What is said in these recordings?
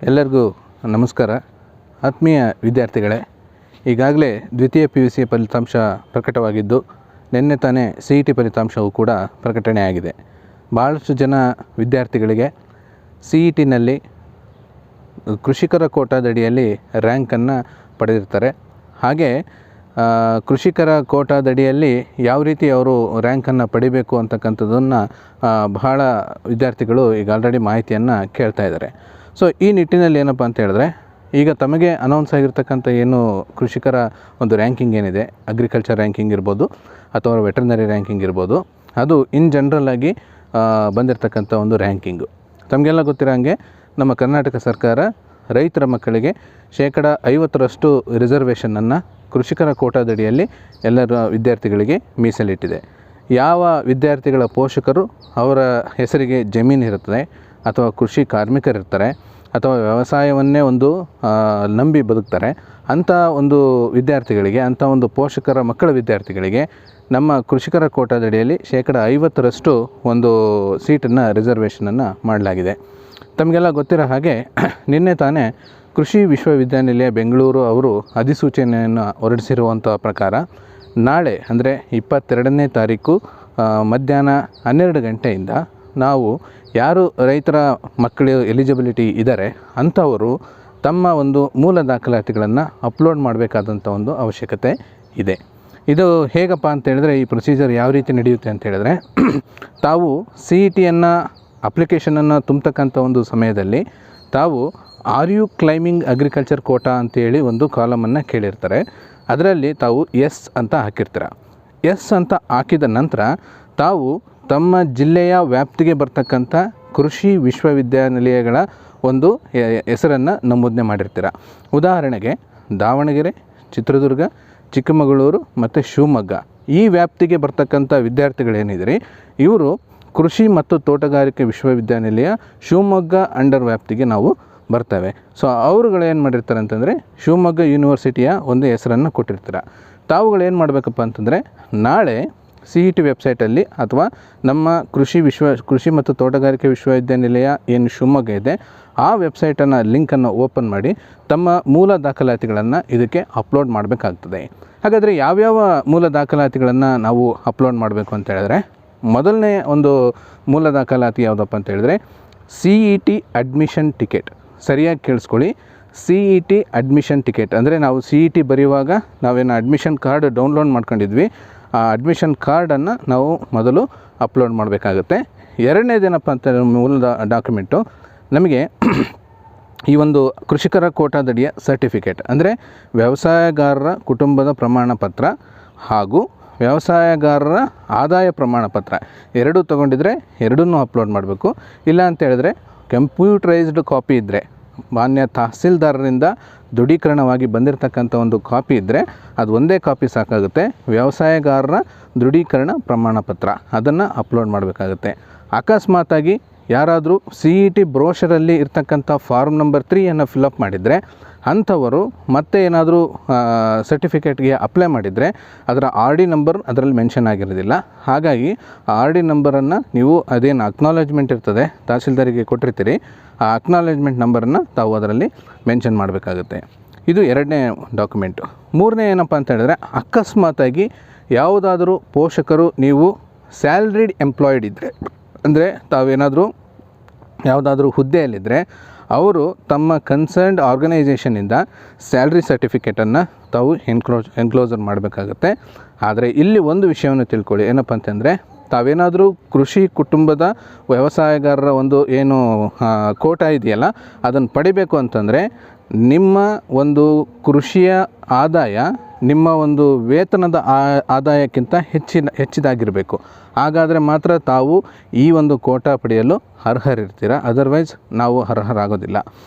ಎಲ್ಲರಿಗೂ ನಮಸ್ಕಾರ. ಆತ್ಮೀಯ ವಿದ್ಯಾರ್ಥಿಗಳೇ, ಈಗಾಗಲೇ ದ್ವಿತೀಯ PUC ಫಲಿತಾಂಶ ಪ್ರಕಟವಾಗಿದ್ದು ನಿನ್ನೆ ತಾನೇ CET ಫಲಿತಾಂಶವೂ ಕೂಡ ಪ್ರಕಟಣೆಯಾಗಿದೆ. ಭಾಳಷ್ಟು ಜನ ವಿದ್ಯಾರ್ಥಿಗಳಿಗೆ CETನಲ್ಲಿ ಕೃಷಿಕರ ಕೋಟಾದಡಿಯಲ್ಲಿ ರ್ಯಾಂಕನ್ನು ಪಡೆದಿರ್ತಾರೆ. ಹಾಗೆ ಕೃಷಿಕರ ಕೋಟಾದಡಿಯಲ್ಲಿ ಯಾವ ರೀತಿ ಅವರು ರ್ಯಾಂಕನ್ನು ಪಡಿಬೇಕು ಅಂತಕ್ಕಂಥದ್ದನ್ನು ಬಹಳ ವಿದ್ಯಾರ್ಥಿಗಳು ಈಗ ಆಲ್ರೆಡಿ ಮಾಹಿತಿಯನ್ನು ಕೇಳ್ತಾ ಇದ್ದಾರೆ. ಸೊ ಈ ನಿಟ್ಟಿನಲ್ಲಿ ಏನಪ್ಪ ಅಂತ ಹೇಳಿದ್ರೆ, ಈಗ ತಮಗೆ ಅನೌನ್ಸ್ ಆಗಿರ್ತಕ್ಕಂಥ ಏನು ಕೃಷಿಕರ ಒಂದು ರ್ಯಾಂಕಿಂಗ್ ಏನಿದೆ, ಅಗ್ರಿಕಲ್ಚರ್ ರ್ಯಾಂಕಿಂಗ್ ಇರ್ಬೋದು ಅಥವಾ ವೆಟರ್ನರಿ ರ್ಯಾಂಕಿಂಗ್ ಇರ್ಬೋದು, ಅದು ಇನ್ ಜನರಲ್ ಆಗಿ ಬಂದಿರತಕ್ಕಂಥ ಒಂದು ರ್ಯಾಂಕಿಂಗು. ತಮಗೆಲ್ಲ ಗೊತ್ತಿರೋ ಹಾಗೆ ನಮ್ಮ ಕರ್ನಾಟಕ ಸರ್ಕಾರ ರೈತರ ಮಕ್ಕಳಿಗೆ 50% ರಿಸರ್ವೇಷನನ್ನು ಕೃಷಿಕರ ಕೋಟಾದಡಿಯಲ್ಲಿ ಎಲ್ಲರ ವಿದ್ಯಾರ್ಥಿಗಳಿಗೆ ಮೀಸಲಿಟ್ಟಿದೆ. ಯಾವ ವಿದ್ಯಾರ್ಥಿಗಳ ಪೋಷಕರು ಅವರ ಹೆಸರಿಗೆ ಜಮೀನು ಇರುತ್ತದೆ ಅಥವಾ ಕೃಷಿ ಕಾರ್ಮಿಕರಿರ್ತಾರೆ ಅಥವಾ ವ್ಯವಸಾಯವನ್ನೇ ಒಂದು ನಂಬಿ ಬದುಕ್ತಾರೆ, ಅಂಥ ಒಂದು ವಿದ್ಯಾರ್ಥಿಗಳಿಗೆ, ಅಂಥ ಒಂದು ಪೋಷಕರ ಮಕ್ಕಳ ವಿದ್ಯಾರ್ಥಿಗಳಿಗೆ ನಮ್ಮ ಕೃಷಿಕರ ಕೋಟಾದಡಿಯಲ್ಲಿ 50% ಒಂದು ಸೀಟನ್ನು ರಿಸರ್ವೇಷನನ್ನು ಮಾಡಲಾಗಿದೆ. ತಮಗೆಲ್ಲ ಗೊತ್ತಿರೋ ಹಾಗೆ ನಿನ್ನೆ ತಾನೇ ಕೃಷಿ ವಿಶ್ವವಿದ್ಯಾನಿಲಯ ಬೆಂಗಳೂರು ಅವರು ಅಧಿಸೂಚನೆಯನ್ನು ಹೊರಡಿಸಿರುವಂಥ ಪ್ರಕಾರ ನಾಳೆ ಅಂದರೆ 22ನೇ ತಾರೀಕು ಮಧ್ಯಾಹ್ನ 12 ಗಂಟೆಯಿಂದ ನಾವು ಯಾರು ರೈತರ ಮಕ್ಕಳು ಎಲಿಜಿಬಿಲಿಟಿ ಇದ್ದಾರೆ ಅಂಥವರು ತಮ್ಮ ಒಂದು ಮೂಲ ದಾಖಲಾತಿಗಳನ್ನು ಅಪ್ಲೋಡ್ ಮಾಡಬೇಕಾದಂಥ ಒಂದು ಅವಶ್ಯಕತೆ ಇದೆ. ಇದು ಹೇಗಪ್ಪ ಅಂತ ಹೇಳಿದ್ರೆ, ಈ ಪ್ರೊಸೀಜರ್ ಯಾವ ರೀತಿ ನಡೆಯುತ್ತೆ ಅಂತ ಹೇಳಿದ್ರೆ, ತಾವು CETಯನ್ನು ಅಪ್ಲಿಕೇಶನನ್ನು ತುಂಬತಕ್ಕಂಥ ಒಂದು ಸಮಯದಲ್ಲಿ ತಾವು are you claiming agriculture quota ಅಂತೇಳಿ ಒಂದು ಕಾಲಮನ್ನು ಕೇಳಿರ್ತಾರೆ. ಅದರಲ್ಲಿ ತಾವು ಎಸ್ ಅಂತ ಹಾಕಿರ್ತೀರ. ಎಸ್ ಅಂತ ಹಾಕಿದ ನಂತರ ತಾವು ತಮ್ಮ ಜಿಲ್ಲೆಯ ವ್ಯಾಪ್ತಿಗೆ ಬರ್ತಕ್ಕಂಥ ಕೃಷಿ ವಿಶ್ವವಿದ್ಯಾನಿಲಯಗಳ ಒಂದು ಹೆಸರನ್ನು ನಮೂದನೆ ಮಾಡಿರ್ತೀರ. ಉದಾಹರಣೆಗೆ ದಾವಣಗೆರೆ, ಚಿತ್ರದುರ್ಗ, ಚಿಕ್ಕಮಗಳೂರು ಮತ್ತು ಶಿವಮೊಗ್ಗ ಈ ವ್ಯಾಪ್ತಿಗೆ ಬರ್ತಕ್ಕಂಥ ವಿದ್ಯಾರ್ಥಿಗಳೇನಿದ್ರಿ, ಇವರು ಕೃಷಿ ಮತ್ತು ತೋಟಗಾರಿಕೆ ವಿಶ್ವವಿದ್ಯಾನಿಲಯ ಶಿವಮೊಗ್ಗ ಅಂಡರ್ ವ್ಯಾಪ್ತಿಗೆ ನಾವು ಬರ್ತವೆ. ಸೊ ಅವರುಗಳೇನು ಮಾಡಿರ್ತಾರೆ ಅಂತಂದರೆ, ಶಿವಮೊಗ್ಗ ಯೂನಿವರ್ಸಿಟಿಯ ಒಂದು ಹೆಸರನ್ನು ಕೊಟ್ಟಿರ್ತಾರೆ. ತಾವುಗಳೇನು ಮಾಡಬೇಕಪ್ಪ ಅಂತಂದರೆ, ನಾಳೆ CET ವೆಬ್ಸೈಟಲ್ಲಿ ಅಥವಾ ನಮ್ಮ ಕೃಷಿ ಮತ್ತು ತೋಟಗಾರಿಕೆ ವಿಶ್ವವಿದ್ಯಾನಿಲಯ ಏನು ಶಿವಮೊಗ್ಗ ಇದೆ ಆ ವೆಬ್ಸೈಟನ್ನು ಲಿಂಕನ್ನು ಓಪನ್ ಮಾಡಿ ತಮ್ಮ ಮೂಲ ದಾಖಲಾತಿಗಳನ್ನು ಇದಕ್ಕೆ ಅಪ್ಲೋಡ್ ಮಾಡಬೇಕಾಗ್ತದೆ. ಹಾಗಾದರೆ ಯಾವ್ಯಾವ ಮೂಲ ದಾಖಲಾತಿಗಳನ್ನು ನಾವು ಅಪ್ಲೋಡ್ ಮಾಡಬೇಕು ಅಂತ ಹೇಳಿದ್ರೆ, ಮೊದಲನೇ ಒಂದು ಮೂಲ ದಾಖಲಾತಿ ಯಾವುದಪ್ಪ ಅಂತ ಹೇಳಿದ್ರೆ CET ಅಡ್ಮಿಷನ್ ಟಿಕೆಟ್. ಸರಿಯಾಗಿ ಕೇಳಿಸ್ಕೊಳ್ಳಿ, CET ಅಡ್ಮಿಷನ್ ಟಿಕೆಟ್ ಅಂದರೆ ನಾವು CET ಬರೆಯುವಾಗ ನಾವೇನು ಅಡ್ಮಿಷನ್ ಕಾರ್ಡ್ ಡೌನ್ಲೋಡ್ ಮಾಡ್ಕೊಂಡಿದ್ವಿ, ಆ ಅಡ್ಮಿಷನ್ ಕಾರ್ಡನ್ನು ನಾವು ಮೊದಲು ಅಪ್ಲೋಡ್ ಮಾಡಬೇಕಾಗುತ್ತೆ. ಎರಡನೇದೇನಪ್ಪ ಅಂತ ಮೂಲ ಡಾಕ್ಯುಮೆಂಟು ನಮಗೆ ಈ ಒಂದು ಕೃಷಿಕರ ಕೋಟಾದಡಿಯ ಸರ್ಟಿಫಿಕೇಟ್ ಅಂದರೆ ವ್ಯವಸಾಯಗಾರರ ಕುಟುಂಬದ ಪ್ರಮಾಣ ಪತ್ರ ಹಾಗೂ ವ್ಯವಸಾಯಗಾರರ ಆದಾಯ ಪ್ರಮಾಣ ಪತ್ರ ಎರಡೂ ತೊಗೊಂಡಿದ್ರೆ ಎರಡನ್ನೂ ಅಪ್ಲೋಡ್ ಮಾಡಬೇಕು. ಇಲ್ಲ ಅಂತ ಹೇಳಿದ್ರೆ ಕಂಪ್ಯೂಟರೈಸ್ಡ್ ಕಾಪಿ ಇದ್ದರೆ, ಮಾನ್ಯ ತಹಸೀಲ್ದಾರರಿಂದ ದೃಢೀಕರಣವಾಗಿ ಬಂದಿರತಕ್ಕಂಥ ಒಂದು ಕಾಪಿ ಇದ್ದರೆ ಅದು ಒಂದೇ ಕಾಪಿ ಸಾಕಾಗುತ್ತೆ. ವ್ಯವಸಾಯಗಾರರ ದೃಢೀಕರಣ ಪ್ರಮಾಣ ಪತ್ರ ಅದನ್ನು ಅಪ್ಲೋಡ್ ಮಾಡಬೇಕಾಗುತ್ತೆ. ಅಕಸ್ಮಾತಾಗಿ ಯಾರಾದರೂ CET ಬ್ರೋಷರಲ್ಲಿ ಇರ್ತಕ್ಕಂಥ ಫಾರ್ಮ್ ನಂಬರ್ 3 ಫಿಲಪ್ ಮಾಡಿದರೆ ಅಂಥವರು ಮತ್ತೆ ಏನಾದರೂ ಸರ್ಟಿಫಿಕೇಟ್ಗೆ ಅಪ್ಲೈ ಮಾಡಿದರೆ ಅದರ RD ನಂಬರ್ ಅದರಲ್ಲಿ ಮೆನ್ಷನ್ ಆಗಿರೋದಿಲ್ಲ. ಹಾಗಾಗಿ RD ನಂಬರನ್ನು ನೀವು ಅದೇನು ಅಕ್ನಾಲೇಜ್ಮೆಂಟ್ ಇರ್ತದೆ ತಹಸೀಲ್ದಾರಿಗೆ ಕೊಟ್ಟಿರ್ತೀರಿ, ಆ ಅಕ್ನಾಲೇಜ್ಮೆಂಟ್ ನಂಬರನ್ನು ತಾವು ಅದರಲ್ಲಿ ಮೆನ್ಷನ್ ಮಾಡಬೇಕಾಗುತ್ತೆ. ಇದು ಎರಡನೇ ಡಾಕ್ಯುಮೆಂಟು. ಮೂರನೇ ಏನಪ್ಪ ಅಂತ ಹೇಳಿದ್ರೆ, ಅಕಸ್ಮಾತಾಗಿ ಯಾವುದಾದರೂ ಪೋಷಕರು ನೀವು ಸ್ಯಾಲ್ರಿಡ್ ಎಂಪ್ಲಾಯ್ಡ್ ಇದ್ದರೆ, ಅಂದರೆ ತಾವೇನಾದರೂ ಯಾವುದಾದ್ರೂ ಹುದ್ದೆಯಲ್ಲಿದ್ದರೆ ಅವರು ತಮ್ಮ ಕನ್ಸರ್ನ್ಡ್ ಆರ್ಗನೈಸೇಷನಿಂದ ಸ್ಯಾಲ್ರಿ ಸರ್ಟಿಫಿಕೇಟನ್ನು ತಾವು ಎನ್ಕ್ಲೋಸರ್ ಮಾಡಬೇಕಾಗತ್ತೆ. ಆದರೆ ಇಲ್ಲಿ ಒಂದು ವಿಷಯವನ್ನು ತಿಳ್ಕೊಳ್ಳಿ, ಏನಪ್ಪ ಅಂತಂದರೆ, ತಾವೇನಾದರೂ ಕೃಷಿ ಕುಟುಂಬದ ವ್ಯವಸಾಯಗಾರರ ಒಂದು ಏನು ಕೋಟಾ ಇದೆಯಲ್ಲ ಅದನ್ನು ಪಡಿಬೇಕು ಅಂತಂದರೆ ನಿಮ್ಮ ಒಂದು ಕೃಷಿಯ ಆದಾಯ ನಿಮ್ಮ ಒಂದು ವೇತನದ ಆದಾಯಕ್ಕಿಂತ ಹೆಚ್ಚಿದಾಗಿರಬೇಕು. ಹಾಗಾದರೆ ಮಾತ್ರ ತಾವು ಈ ಒಂದು ಕೋಟಾ ಪಡೆಯಲು ಅರ್ಹರಿರ್ತೀರ. ಅದರ್ವೈಸ್ ನಾವು ಅರ್ಹರಾಗೋದಿಲ್ಲ.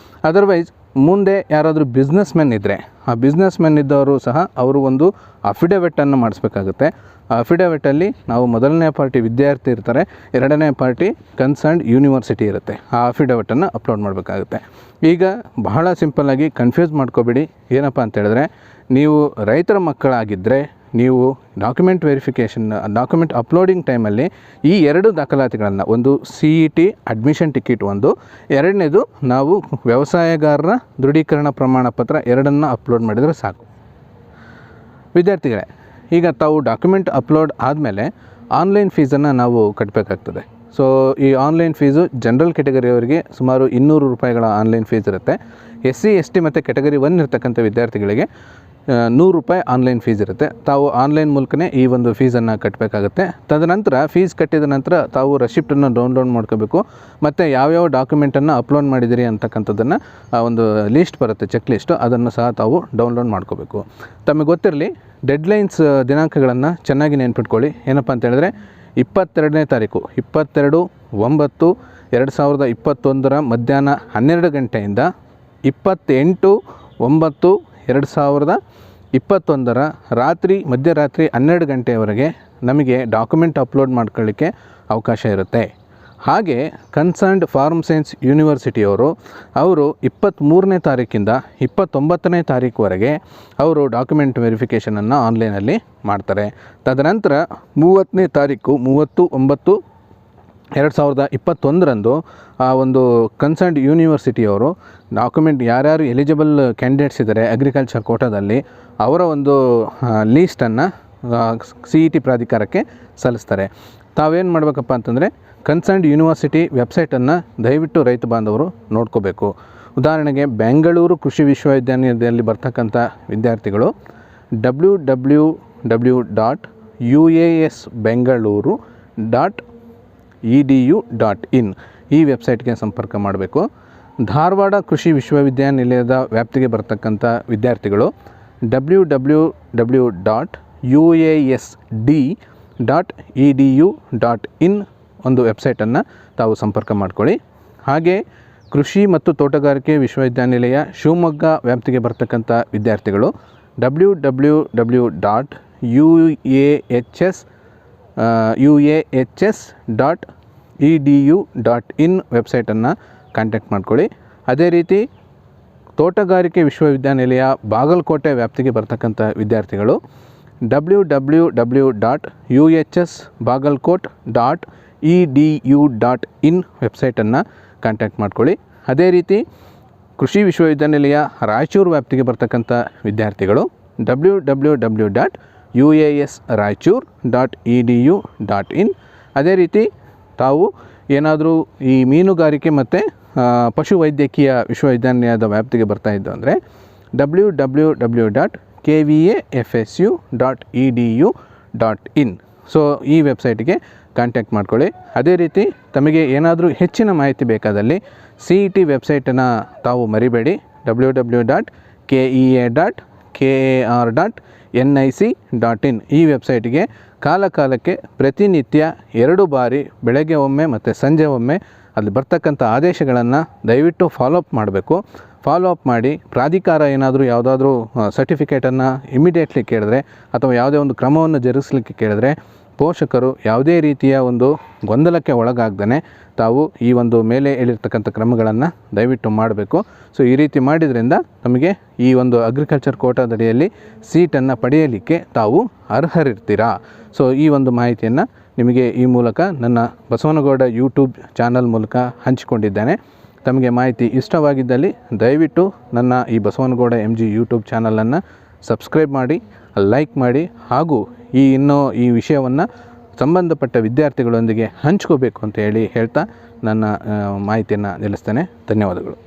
ಅದರ್ವೈಸ್ ಮುಂದೆ ಯಾರಾದರೂ ಬಿಸ್ನೆಸ್ ಮೆನ್ ಇದ್ದರೆ, ಆ ಬಿಸ್ನೆಸ್ ಮೆನ್ ಇದ್ದವರು ಸಹ ಅವರು ಒಂದು ಅಫಿಡವಿಟನ್ನು ಮಾಡಿಸ್ಬೇಕಾಗುತ್ತೆ. ಆ ಅಫಿಡವಿಟಲ್ಲಿ ನಾವು ಮೊದಲನೇ ಪಾರ್ಟಿ ವಿದ್ಯಾರ್ಥಿ ಇರ್ತಾರೆ, ಎರಡನೇ ಪಾರ್ಟಿ ಕನ್ಸರ್ನ್ಡ್ ಯೂನಿವರ್ಸಿಟಿ ಇರುತ್ತೆ. ಆ ಅಫಿಡವಿಟನ್ನು ಅಪ್ಲೋಡ್ ಮಾಡಬೇಕಾಗುತ್ತೆ. ಈಗ ಬಹಳ ಸಿಂಪಲ್ಲಾಗಿ ಕನ್ಫ್ಯೂಸ್ ಮಾಡ್ಕೋಬೇಡಿ. ಏನಪ್ಪ ಅಂತ ಹೇಳಿದ್ರೆ, ನೀವು ರೈತರ ಮಕ್ಕಳಾಗಿದ್ದರೆ ನೀವು ಡಾಕ್ಯುಮೆಂಟ್ ವೆರಿಫಿಕೇಷನ್ ಡಾಕ್ಯುಮೆಂಟ್ ಅಪ್ಲೋಡಿಂಗ್ ಟೈಮಲ್ಲಿ ಈ 2 ದಾಖಲಾತಿಗಳನ್ನು, ಒಂದು CET ಅಡ್ಮಿಷನ್ ಟಿಕೆಟ್, ಎರಡನೇದು ನಾವು ವ್ಯವಸಾಯಗಾರರ ದೃಢೀಕರಣ ಪ್ರಮಾಣ ಪತ್ರ, ಎರಡನ್ನು ಅಪ್ಲೋಡ್ ಮಾಡಿದರೆ ಸಾಕು. ವಿದ್ಯಾರ್ಥಿಗಳೇ, ಈಗ ತಾವು ಡಾಕ್ಯುಮೆಂಟ್ ಅಪ್ಲೋಡ್ ಆದಮೇಲೆ ಆನ್ಲೈನ್ ಫೀಸನ್ನು ನಾವು ಕಟ್ಟಬೇಕಾಗ್ತದೆ. ಸೊ ಈ ಆನ್ಲೈನ್ ಫೀಸು ಜನರಲ್ ಕ್ಯಾಟಗರಿಯವರಿಗೆ ಸುಮಾರು 200 ರೂಪಾಯಿಗಳ ಆನ್ಲೈನ್ ಫೀಸ್ ಇರುತ್ತೆ. SC ST ಮತ್ತು ಕ್ಯಾಟಗರಿ 1 ಇರ್ತಕ್ಕಂಥ ವಿದ್ಯಾರ್ಥಿಗಳಿಗೆ 100 ರೂಪಾಯಿ ಆನ್ಲೈನ್ ಫೀಸ್ ಇರುತ್ತೆ. ತಾವು ಆನ್ಲೈನ್ ಮೂಲಕನೇ ಈ ಒಂದು ಫೀಸನ್ನು ಕಟ್ಟಬೇಕಾಗುತ್ತೆ. ತದನಂತರ ಫೀಸ್ ಕಟ್ಟಿದ ನಂತರ ತಾವು ರೆಸಿಪ್ಟನ್ನು ಡೌನ್ಲೋಡ್ ಮಾಡ್ಕೋಬೇಕು. ಮತ್ತು ಯಾವ್ಯಾವ ಡಾಕ್ಯುಮೆಂಟನ್ನು ಅಪ್ಲೋಡ್ ಮಾಡಿದಿರಿ ಅಂತಕ್ಕಂಥದ್ದನ್ನು ಒಂದು ಲೀಸ್ಟ್ ಬರುತ್ತೆ, ಚೆಕ್ ಲಿಸ್ಟು, ಅದನ್ನು ಸಹ ತಾವು ಡೌನ್ಲೋಡ್ ಮಾಡ್ಕೋಬೇಕು. ತಮಗೆ ಗೊತ್ತಿರಲಿ, ಡೆಡ್ಲೈನ್ಸ್ ದಿನಾಂಕಗಳನ್ನು ಚೆನ್ನಾಗಿ ನೆನ್ಪಿಟ್ಕೊಳ್ಳಿ. ಏನಪ್ಪ ಅಂತ ಹೇಳಿದ್ರೆ 22ನೇ ತಾರೀಕು 22/9/2021 ಮಧ್ಯಾಹ್ನ 12 ಗಂಟೆಯಿಂದ 28/9/2021 ರಾತ್ರಿ ಮಧ್ಯರಾತ್ರಿ 12 ಗಂಟೆಯವರೆಗೆ ನಮಗೆ ಡಾಕ್ಯುಮೆಂಟ್ ಅಪ್ಲೋಡ್ ಮಾಡ್ಕೊಳ್ಳಿಕ್ಕೆ ಅವಕಾಶ ಇರುತ್ತೆ. ಹಾಗೆ ಕನ್ಸರ್ನ್ಡ್ ಫಾರ್ಮ್ ಸೈನ್ಸ್ ಯೂನಿವರ್ಸಿಟಿಯವರು 23ನೇ ತಾರೀಕಿಂದ 29ನೇ ತಾರೀಕುವರೆಗೆ ಅವರು ಡಾಕ್ಯುಮೆಂಟ್ ವೆರಿಫಿಕೇಷನನ್ನು ಆನ್ಲೈನಲ್ಲಿ ಮಾಡ್ತಾರೆ. ತದನಂತರ 30ನೇ ತಾರೀಕು 30/9/2021 ಆ ಒಂದು ಕನ್ಸರ್ನ್ಡ್ ಯೂನಿವರ್ಸಿಟಿಯವರು ಡಾಕ್ಯುಮೆಂಟ್ ಯಾರ್ಯಾರು ಎಲಿಜಿಬಲ್ ಕ್ಯಾಂಡಿಡೇಟ್ಸ್ ಇದ್ದಾರೆ ಅಗ್ರಿಕಲ್ಚರ್ ಕೋಟಾದಲ್ಲಿ ಅವರ ಒಂದು ಲೀಸ್ಟನ್ನು CET ಪ್ರಾಧಿಕಾರಕ್ಕೆ ಸಲ್ಲಿಸ್ತಾರೆ. ತಾವೇನು ಮಾಡಬೇಕಪ್ಪ ಅಂತಂದರೆ ಕನ್ಸರ್ನ್ಡ್ ಯೂನಿವರ್ಸಿಟಿ ವೆಬ್ಸೈಟನ್ನು ದಯವಿಟ್ಟು ರೈತ ಬಾಂಧವರು ನೋಡ್ಕೋಬೇಕು. ಉದಾಹರಣೆಗೆ ಬೆಂಗಳೂರು ಕೃಷಿ ವಿಶ್ವವಿದ್ಯಾನಿಲಯದಲ್ಲಿ ಬರ್ತಕ್ಕಂಥ ವಿದ್ಯಾರ್ಥಿಗಳು www.uasbengaluru.edu.in ಈ ವೆಬ್ಸೈಟ್ಗೆ ಸಂಪರ್ಕ ಮಾಡಬೇಕು. ಧಾರವಾಡ ಕೃಷಿ ವಿಶ್ವವಿದ್ಯಾನಿಲಯದ ವ್ಯಾಪ್ತಿಗೆ ಬರ್ತಕ್ಕಂಥ ವಿದ್ಯಾರ್ಥಿಗಳು www.uasd.edu.in ಒಂದು ವೆಬ್ಸೈಟನ್ನು ತಾವು ಸಂಪರ್ಕ ಮಾಡ್ಕೊಳ್ಳಿ. ಹಾಗೆ ಕೃಷಿ ಮತ್ತು ತೋಟಗಾರಿಕೆ ವಿಶ್ವವಿದ್ಯಾನಿಲಯ ಶಿವಮೊಗ್ಗ ವ್ಯಾಪ್ತಿಗೆ ಬರ್ತಕ್ಕಂಥ ವಿದ್ಯಾರ್ಥಿಗಳು www.uahs.edu.in ವೆಬ್ಸೈಟನ್ನು ಕಾಂಟ್ಯಾಕ್ಟ್ ಮಾಡ್ಕೊಳ್ಳಿ. ಅದೇ ರೀತಿ ತೋಟಗಾರಿಕೆ ವಿಶ್ವವಿದ್ಯಾನಿಲಯ ಬಾಗಲಕೋಟೆ ವ್ಯಾಪ್ತಿಗೆ ಬರ್ತಕ್ಕಂಥ ವಿದ್ಯಾರ್ಥಿಗಳು www.uhsbagalkot.edu.in ವೆಬ್ಸೈಟನ್ನು ಕಾಂಟ್ಯಾಕ್ಟ್ ಮಾಡ್ಕೊಳ್ಳಿ. ಅದೇ ರೀತಿ ಕೃಷಿ ವಿಶ್ವವಿದ್ಯಾನಿಲಯ ರಾಯಚೂರು ವ್ಯಾಪ್ತಿಗೆ ಬರ್ತಕ್ಕಂಥ ವಿದ್ಯಾರ್ಥಿಗಳು www.uasraichur.edu.in. ಅದೇ ರೀತಿ ತಾವು ಏನಾದರೂ ಈ ಮೀನುಗಾರಿಕೆ ಮತ್ತು ಪಶುವೈದ್ಯಕೀಯ ವಿಶ್ವವಿದ್ಯಾನಿಲಯದ ವ್ಯಾಪ್ತಿಗೆ ಬರ್ತಾ ಇದ್ದು ಅಂದರೆ www.kvafsu.edu.in. ಸೊ ಈ ವೆಬ್ಸೈಟಿಗೆ ಕಾಂಟ್ಯಾಕ್ಟ್ ಮಾಡ್ಕೊಳ್ಳಿ. ಅದೇ ರೀತಿ ತಮಗೆ ಏನಾದರೂ ಹೆಚ್ಚಿನ ಮಾಹಿತಿ ಬೇಕಾದಲ್ಲಿ CET ವೆಬ್ಸೈಟನ್ನು ತಾವು ಮರಿಬೇಡಿ. www.kea.kar.nic.in ಈ ವೆಬ್ಸೈಟಿಗೆ ಕಾಲಕ್ಕೆ ಪ್ರತಿನಿತ್ಯ 2 ಬಾರಿ ಬೆಳಗ್ಗೆ ಒಮ್ಮೆ ಮತ್ತು ಸಂಜೆ ಒಮ್ಮೆ ಅಲ್ಲಿ ಬರ್ತಕ್ಕಂಥ ಆದೇಶಗಳನ್ನು ದಯವಿಟ್ಟು ಫಾಲೋಅಪ್ ಮಾಡಬೇಕು. ಫಾಲೋಅಪ್ ಮಾಡಿ ಪ್ರಾಧಿಕಾರ ಏನಾದರೂ ಯಾವುದಾದ್ರೂ ಸರ್ಟಿಫಿಕೇಟನ್ನು ಇಮಿಡಿಯೇಟ್ಲಿ ಕೇಳಿದ್ರೆ ಅಥವಾ ಯಾವುದೇ ಒಂದು ಕ್ರಮವನ್ನು ಜರುಗಿಸಲಿಕ್ಕೆ ಕೇಳಿದ್ರೆ ಪೋಷಕರು ಯಾವುದೇ ರೀತಿಯ ಒಂದು ಗೊಂದಲಕ್ಕೆ ಒಳಗಾಗದೇ ತಾವು ಈ ಒಂದು ಮೇಲೆ ಹೇಳಿರ್ತಕ್ಕಂಥ ಕ್ರಮಗಳನ್ನು ದಯವಿಟ್ಟು ಮಾಡಬೇಕು. ಸೊ ಈ ರೀತಿ ಮಾಡಿದ್ರಿಂದ ನಮಗೆ ಈ ಒಂದು ಅಗ್ರಿಕಲ್ಚರ್ ಕೋಟಾದಡಿಯಲ್ಲಿ ಸೀಟನ್ನು ಪಡೆಯಲಿಕ್ಕೆ ತಾವು ಅರ್ಹರಿರ್ತೀರಾ. ಸೊ ಈ ಒಂದು ಮಾಹಿತಿಯನ್ನು ನಿಮಗೆ ಈ ಮೂಲಕ ನನ್ನ ಬಸವನಗೌಡ ಯೂಟ್ಯೂಬ್ ಚಾನಲ್ ಮೂಲಕ ಹಂಚಿಕೊಂಡಿದ್ದೇನೆ. ತಮಗೆ ಮಾಹಿತಿ ಇಷ್ಟವಾಗಿದ್ದಲ್ಲಿ ದಯವಿಟ್ಟು ನನ್ನ ಈ ಬಸವನಗೌಡ MG ಯೂಟ್ಯೂಬ್ ಚಾನಲನ್ನು ಸಬ್ಸ್ಕ್ರೈಬ್ ಮಾಡಿ, ಲೈಕ್ ಮಾಡಿ, ಹಾಗೂ ಈ ವಿಷಯವನ್ನು ಸಂಬಂಧಪಟ್ಟ ವಿದ್ಯಾರ್ಥಿಗಳೊಂದಿಗೆ ಹಂಚ್ಕೋಬೇಕು ಅಂತ ಹೇಳ್ತಾ ನನ್ನ ಮಾಹಿತಿಯನ್ನು ನಿಲ್ಲಿಸ್ತೇನೆ. ಧನ್ಯವಾದಗಳು.